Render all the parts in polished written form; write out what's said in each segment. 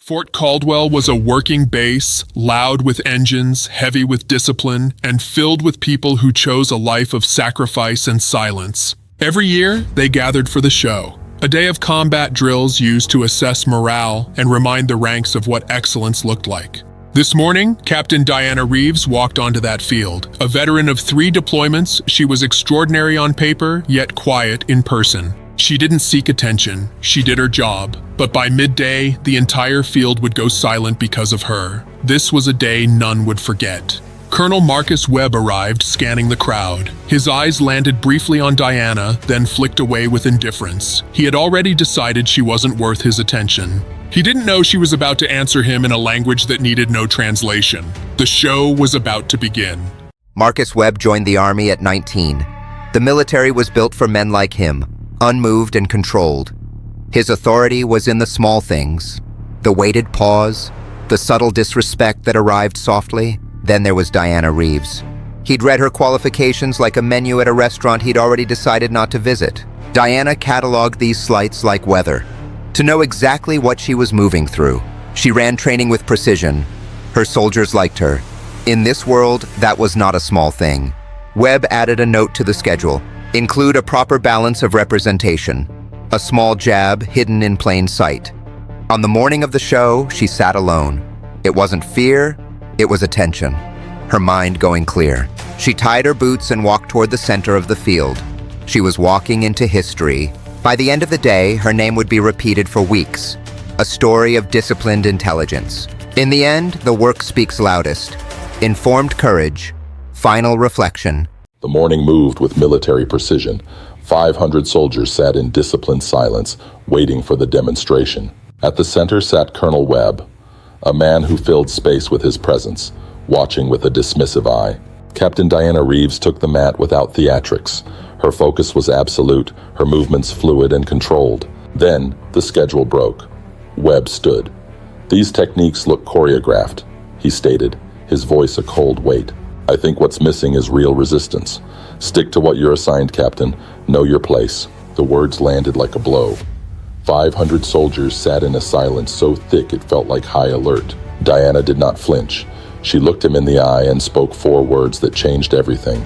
Fort Caldwell was a working base, loud with engines, heavy with discipline, and filled with people who chose a life of sacrifice and silence. Every year, they gathered for the show. A day of combat drills used to assess morale and remind the ranks of what excellence looked like. This morning, Captain Diana Reeves walked onto that field. A veteran of 3 deployments, she was extraordinary on paper, yet quiet in person. She didn't seek attention, she did her job, but by midday, the entire field would go silent because of her. This was a day none would forget. Colonel Marcus Webb arrived, scanning the crowd. His eyes landed briefly on Diana, then flicked away with indifference. He had already decided she wasn't worth his attention. He didn't know she was about to answer him in a language that needed no translation. The show was about to begin. Marcus Webb joined the Army at 19. The military was built for men like him, unmoved and controlled. His authority was in the small things, the waited pause, the subtle disrespect that arrived softly. Then there was Diana Reeves. He'd read her qualifications like a menu at a restaurant he'd already decided not to visit. Diana cataloged these slights like weather. To know exactly what she was moving through, she ran training with precision. Her soldiers liked her. In this world, that was not a small thing. Webb added a note to the schedule. Include a proper balance of representation. A small jab hidden in plain sight. On the morning of the show, she sat alone. It wasn't fear, it was attention. Her mind going clear. She tied her boots and walked toward the center of the field. She was walking into history. By the end of the day, her name would be repeated for weeks. A story of disciplined intelligence. In the end, the work speaks loudest. Informed courage. Final reflection. The morning moved with military precision. 500 soldiers sat in disciplined silence, waiting for the demonstration. At the center sat Colonel Webb, a man who filled space with his presence, watching with a dismissive eye. Captain Diana Reeves took the mat without theatrics. Her focus was absolute, her movements fluid and controlled. Then, the schedule broke. Webb stood. These techniques look choreographed, he stated, his voice a cold weight. I think what's missing is real resistance. Stick to what you're assigned, Captain. Know your place. The words landed like a blow. 500 soldiers sat in a silence so thick it felt like high alert. Diana did not flinch. She looked him in the eye and spoke 4 words that changed everything.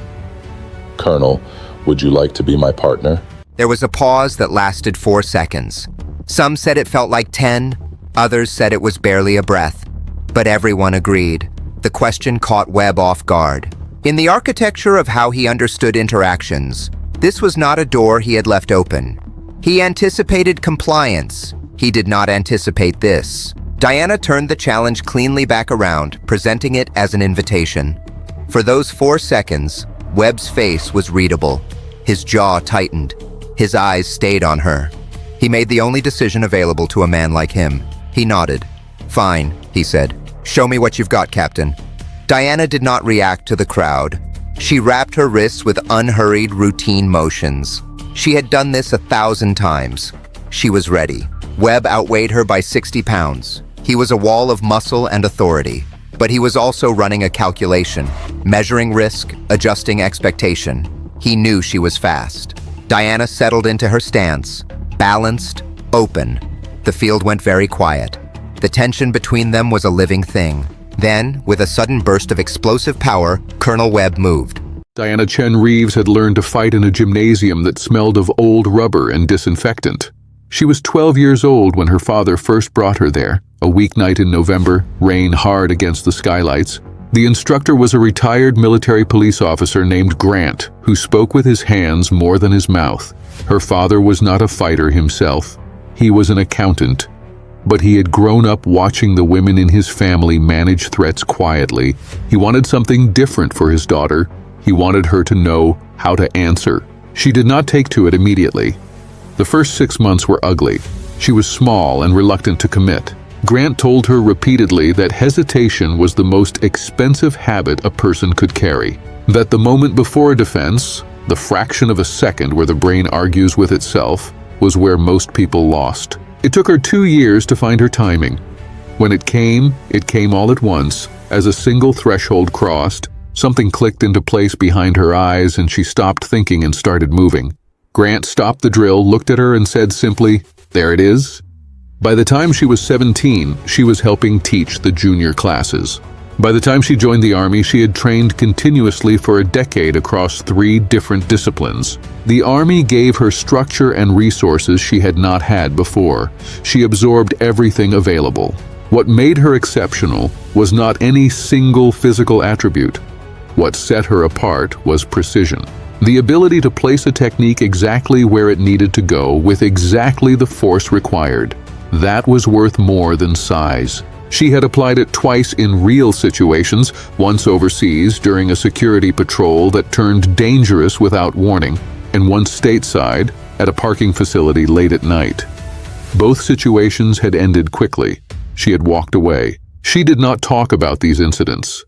Colonel, would you like to be my partner? There was a pause that lasted 4 seconds. Some said it felt like 10, others said it was barely a breath. But everyone agreed. The question caught Webb off guard. In the architecture of how he understood interactions, this was not a door he had left open. He anticipated compliance. He did not anticipate this. Diana turned the challenge cleanly back around, presenting it as an invitation. For those 4 seconds, Webb's face was readable. His jaw tightened. His eyes stayed on her. He made the only decision available to a man like him. He nodded. Fine, he said. Show me what you've got, Captain. Diana did not react to the crowd. She wrapped her wrists with unhurried, routine motions. She had done this 1,000 times. She was ready. Webb outweighed her by 60 pounds. He was a wall of muscle and authority, but he was also running a calculation, measuring risk, adjusting expectation. He knew she was fast. Diana settled into her stance, balanced, open. The field went very quiet. The tension between them was a living thing. Then, with a sudden burst of explosive power, Colonel Webb moved. Diana Chen Reeves had learned to fight in a gymnasium that smelled of old rubber and disinfectant. She was 12 years old when her father first brought her there. A weeknight in November, rain hard against the skylights. The instructor was a retired military police officer named Grant, who spoke with his hands more than his mouth. Her father was not a fighter himself. He was an accountant. But he had grown up watching the women in his family manage threats quietly. He wanted something different for his daughter. He wanted her to know how to answer. She did not take to it immediately. The first 6 months were ugly. She was small and reluctant to commit. Grant told her repeatedly that hesitation was the most expensive habit a person could carry. That the moment before a defense, the fraction of a second where the brain argues with itself, was where most people lost. It took her 2 years to find her timing. When it came all at once. As a single threshold crossed, something clicked into place behind her eyes and she stopped thinking and started moving. Grant stopped the drill, looked at her and said simply, "There it is." By the time she was 17, she was helping teach the junior classes. By the time she joined the Army, she had trained continuously for a decade across 3 different disciplines. The Army gave her structure and resources she had not had before. She absorbed everything available. What made her exceptional was not any single physical attribute. What set her apart was precision. The ability to place a technique exactly where it needed to go with exactly the force required. That was worth more than size. She had applied it twice in real situations, once overseas during a security patrol that turned dangerous without warning, and once stateside at a parking facility late at night. Both situations had ended quickly. She had walked away. She did not talk about these incidents.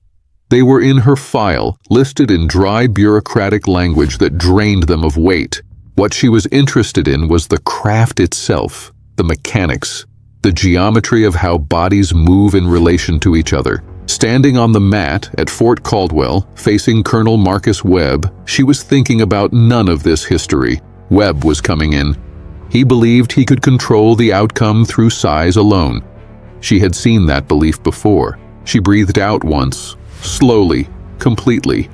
They were in her file, listed in dry bureaucratic language that drained them of weight. What she was interested in was the craft itself, the mechanics, the geometry of how bodies move in relation to each other. Standing on the mat at Fort Caldwell, facing Colonel Marcus Webb, she was thinking about none of this history. Webb was coming in. He believed he could control the outcome through size alone. She had seen that belief before. She breathed out once, slowly, completely,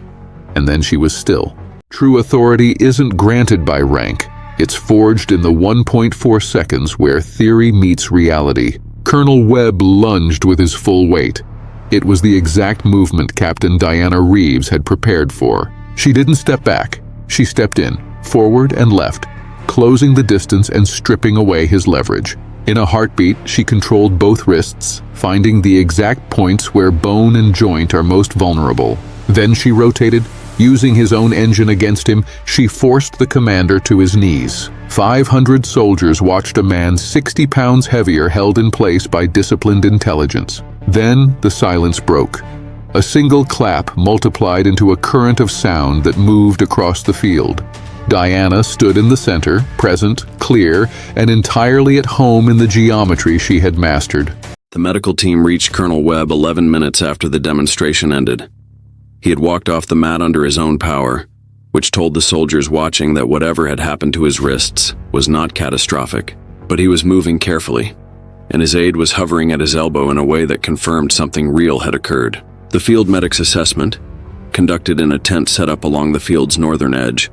and then she was still. True authority isn't granted by rank. It's forged in the 1.4 seconds where theory meets reality. Colonel Webb lunged with his full weight. It was the exact movement Captain Diana Reeves had prepared for. She didn't step back. She stepped in, forward and left, closing the distance and stripping away his leverage. In a heartbeat, she controlled both wrists, finding the exact points where bone and joint are most vulnerable. Then she rotated. Using his own engine against him, she forced the commander to his knees. 500 soldiers watched a man 60 pounds heavier held in place by disciplined intelligence. Then the silence broke. A single clap multiplied into a current of sound that moved across the field. Diana stood in the center, present, clear, and entirely at home in the geometry she had mastered. The medical team reached Colonel Webb 11 minutes after the demonstration ended. He had walked off the mat under his own power, which told the soldiers watching that whatever had happened to his wrists was not catastrophic, but he was moving carefully, and his aide was hovering at his elbow in a way that confirmed something real had occurred. The field medic's assessment, conducted in a tent set up along the field's northern edge,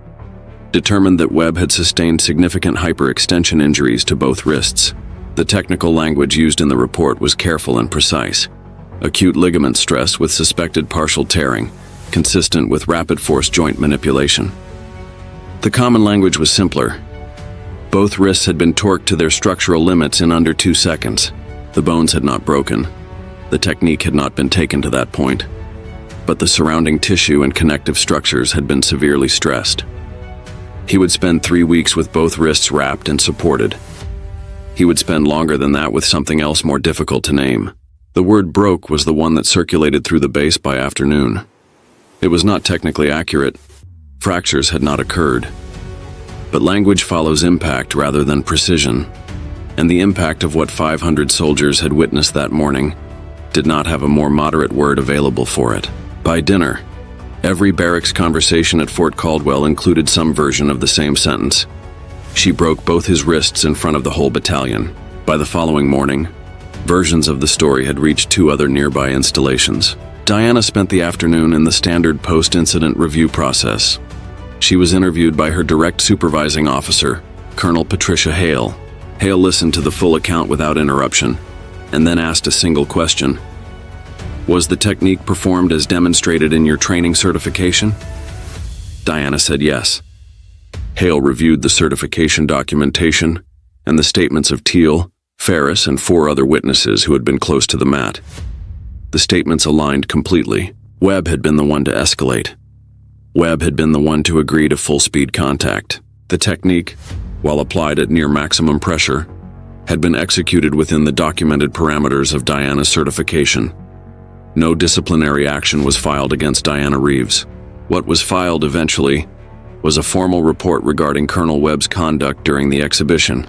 determined that Webb had sustained significant hyperextension injuries to both wrists. The technical language used in the report was careful and precise. Acute ligament stress with suspected partial tearing, consistent with rapid force joint manipulation. The common language was simpler. Both wrists had been torqued to their structural limits in under 2 seconds. The bones had not broken. The technique had not been taken to that point. But the surrounding tissue and connective structures had been severely stressed. He would spend 3 weeks with both wrists wrapped and supported. He would spend longer than that with something else more difficult to name. The word broke was the one that circulated through the base by afternoon. It was not technically accurate. Fractures had not occurred. But language follows impact rather than precision, and the impact of what 500 soldiers had witnessed that morning did not have a more moderate word available for it. By dinner, every barracks conversation at Fort Caldwell included some version of the same sentence. She broke both his wrists in front of the whole battalion. By the following morning, versions of the story had reached 2 other nearby installations. Diana spent the afternoon in the standard post-incident review process. She was interviewed by her direct supervising officer, Colonel Patricia Hale. Hale listened to the full account without interruption, and then asked a single question. Was the technique performed as demonstrated in your training certification? Diana said yes. Hale reviewed the certification documentation and the statements of Teal, Ferris, and 4 other witnesses who had been close to the mat. The statements aligned completely. Webb had been the one to escalate. Webb had been the one to agree to full-speed contact. The technique, while applied at near maximum pressure, had been executed within the documented parameters of Diana's certification. No disciplinary action was filed against Diana Reeves. What was filed eventually was a formal report regarding Colonel Webb's conduct during the exhibition.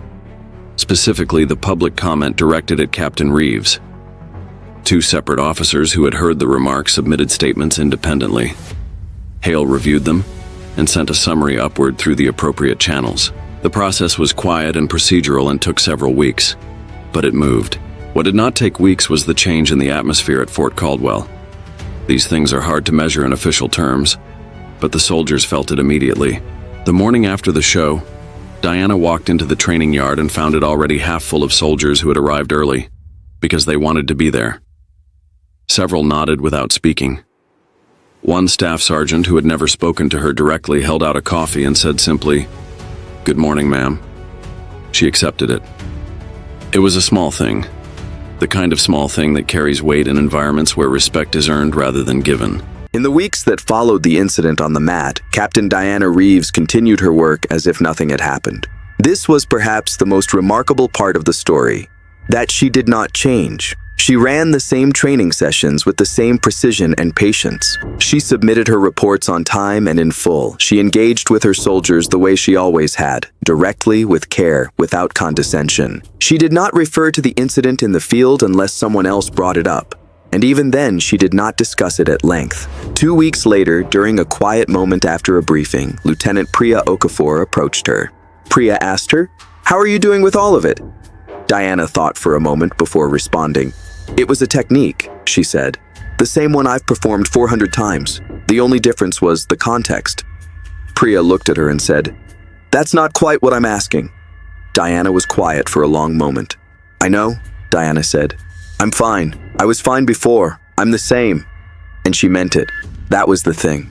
Specifically, the public comment directed at Captain Reeves. 2 separate officers who had heard the remarks submitted statements independently. Hale reviewed them and sent a summary upward through the appropriate channels. The process was quiet and procedural and took several weeks. but it moved. What did not take weeks was the change in the atmosphere at Fort Caldwell. These things are hard to measure in official terms, but the soldiers felt it immediately. The morning after the show, Diana walked into the training yard and found it already half full of soldiers who had arrived early, because they wanted to be there. Several nodded without speaking. One staff sergeant who had never spoken to her directly held out a coffee and said simply, "Good morning, ma'am." She accepted it. It was a small thing, the kind of small thing that carries weight in environments where respect is earned rather than given. In the weeks that followed the incident on the mat, Captain Diana Reeves continued her work as if nothing had happened. This was perhaps the most remarkable part of the story, that she did not change. She ran the same training sessions with the same precision and patience. She submitted her reports on time and in full. She engaged with her soldiers the way she always had, directly, with care, without condescension. She did not refer to the incident in the field unless someone else brought it up. And even then, she did not discuss it at length. 2 weeks later, during a quiet moment after a briefing, Lieutenant Priya Okafor approached her. Priya asked her, "How are you doing with all of it?" Diana thought for a moment before responding. "It was a technique," she said. "The same one I've performed 400 times. The only difference was the context." Priya looked at her and said, "That's not quite what I'm asking." Diana was quiet for a long moment. "I know," Diana said. "I'm fine. I was fine before. I'm the same." And she meant it. That was the thing.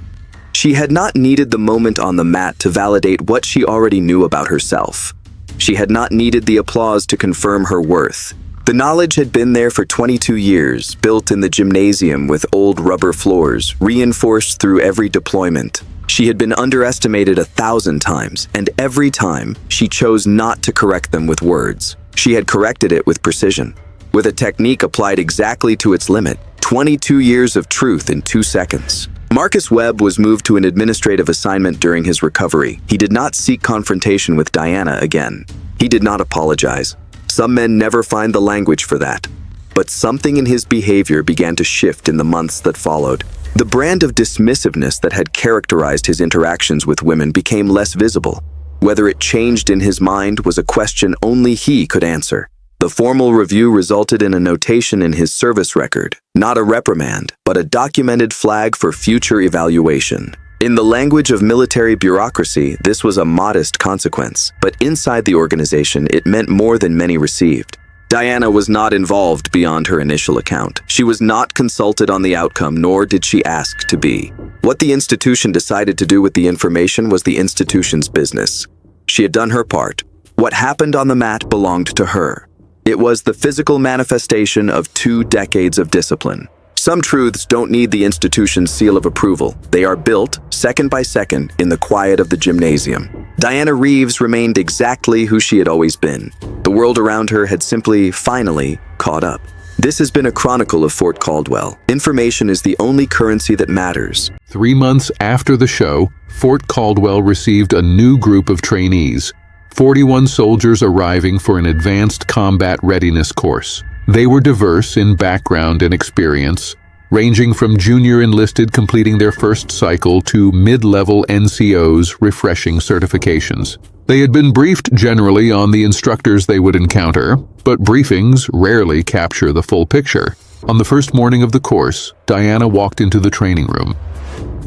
She had not needed the moment on the mat to validate what she already knew about herself. She had not needed the applause to confirm her worth. The knowledge had been there for 22 years, built in the gymnasium with old rubber floors, reinforced through every deployment. She had been underestimated 1,000 times, and every time, she chose not to correct them with words. She had corrected it with precision, with a technique applied exactly to its limit. 22 years of truth in 2 seconds. Marcus Webb was moved to an administrative assignment during his recovery. He did not seek confrontation with Diana again. He did not apologize. Some men never find the language for that. But something in his behavior began to shift in the months that followed. The brand of dismissiveness that had characterized his interactions with women became less visible. Whether it changed in his mind was a question only he could answer. The formal review resulted in a notation in his service record, not a reprimand, but a documented flag for future evaluation. In the language of military bureaucracy, this was a modest consequence, but inside the organization, it meant more than many received. Diana was not involved beyond her initial account. She was not consulted on the outcome, nor did she ask to be. What the institution decided to do with the information was the institution's business. She had done her part. What happened on the mat belonged to her. It was the physical manifestation of 2 decades of discipline. Some truths don't need the institution's seal of approval. They are built, second by second, in the quiet of the gymnasium. Diana Reeves remained exactly who she had always been. The world around her had simply, finally, caught up. This has been a chronicle of Fort Caldwell. Information is the only currency that matters. 3 months after the show, Fort Caldwell received a new group of trainees. 41 soldiers arriving for an advanced combat readiness course. They were diverse in background and experience, ranging from junior enlisted completing their first cycle to mid-level NCOs refreshing certifications. They had been briefed generally on the instructors they would encounter, but briefings rarely capture the full picture. On the first morning of the course, Diana walked into the training room.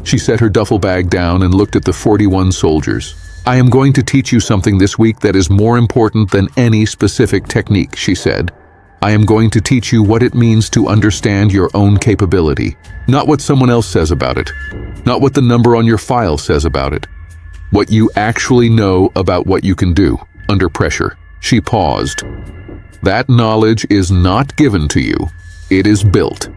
She set her duffel bag down and looked at the 41 soldiers. "I am going to teach you something this week that is more important than any specific technique," she said. "I am going to teach you what it means to understand your own capability, not what someone else says about it, not what the number on your file says about it, what you actually know about what you can do under pressure." She paused. "That knowledge is not given to you. It is built.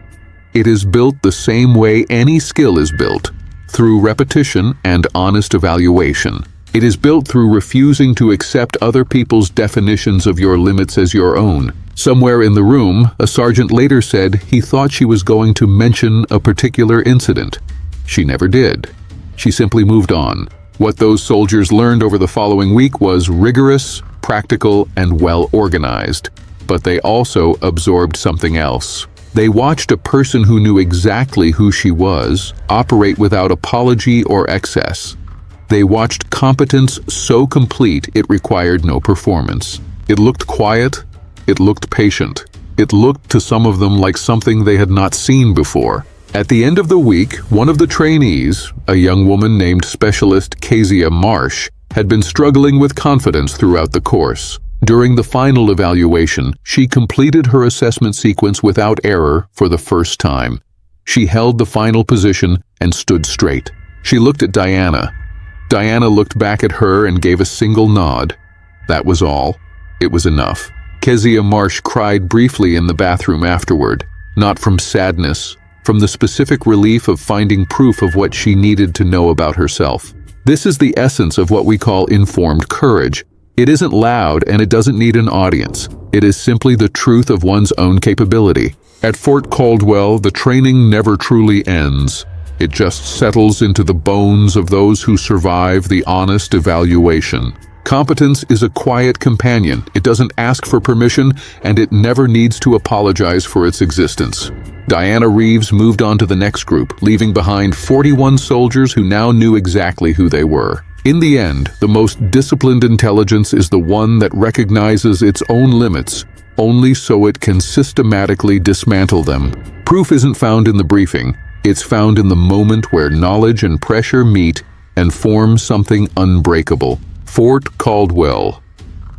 It is built the same way any skill is built, through repetition and honest evaluation. It is built through refusing to accept other people's definitions of your limits as your own." Somewhere in the room, a sergeant later said he thought she was going to mention a particular incident. She never did. She simply moved on. What those soldiers learned over the following week was rigorous, practical, and well-organized. But they also absorbed something else. They watched a person who knew exactly who she was operate without apology or excess. They watched competence so complete it required no performance. It looked quiet, It looked patient. It looked to some of them like something they had not seen before. At the end of the week, one of the trainees, a young woman named Specialist Kezia Marsh, had been struggling with confidence throughout the course. During the final evaluation, she completed her assessment sequence without error for the first time. She held the final position and stood straight. She looked at Diana. Diana looked back at her and gave a single nod. That was all. It was enough. Kezia Marsh cried briefly in the bathroom afterward, not from sadness, from the specific relief of finding proof of what she needed to know about herself. This is the essence of what we call informed courage. It isn't loud and it doesn't need an audience. It is simply the truth of one's own capability. At Fort Caldwell, the training never truly ends. It just settles into the bones of those who survive the honest evaluation. Competence is a quiet companion. It doesn't ask for permission, and it never needs to apologize for its existence. Diana Reeves moved on to the next group, leaving behind 41 soldiers who now knew exactly who they were. In the end, the most disciplined intelligence is the one that recognizes its own limits, only so it can systematically dismantle them. Proof isn't found in the briefing. It's found in the moment where knowledge and pressure meet and form something unbreakable. Fort Caldwell,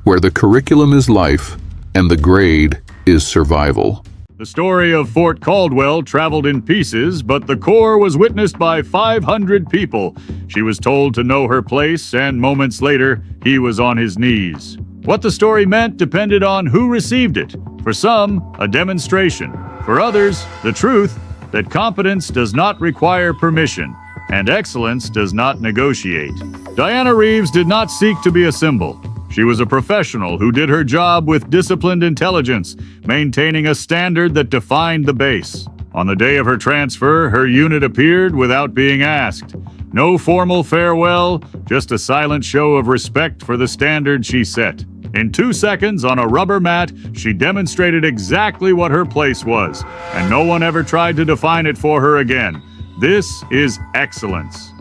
where the curriculum is life and the grade is survival. The story of Fort Caldwell traveled in pieces, but the core was witnessed by 500 people. She was told to know her place, and moments later, he was on his knees. What the story meant depended on who received it. For some, a demonstration. For others, the truth that competence does not require permission, and excellence does not negotiate. Diana Reeves did not seek to be a symbol. She was a professional who did her job with disciplined intelligence, maintaining a standard that defined the base. On the day of her transfer, her unit appeared without being asked. No formal farewell, just a silent show of respect for the standard she set. In 2 seconds on a rubber mat, she demonstrated exactly what her place was, and no one ever tried to define it for her again. This is excellence.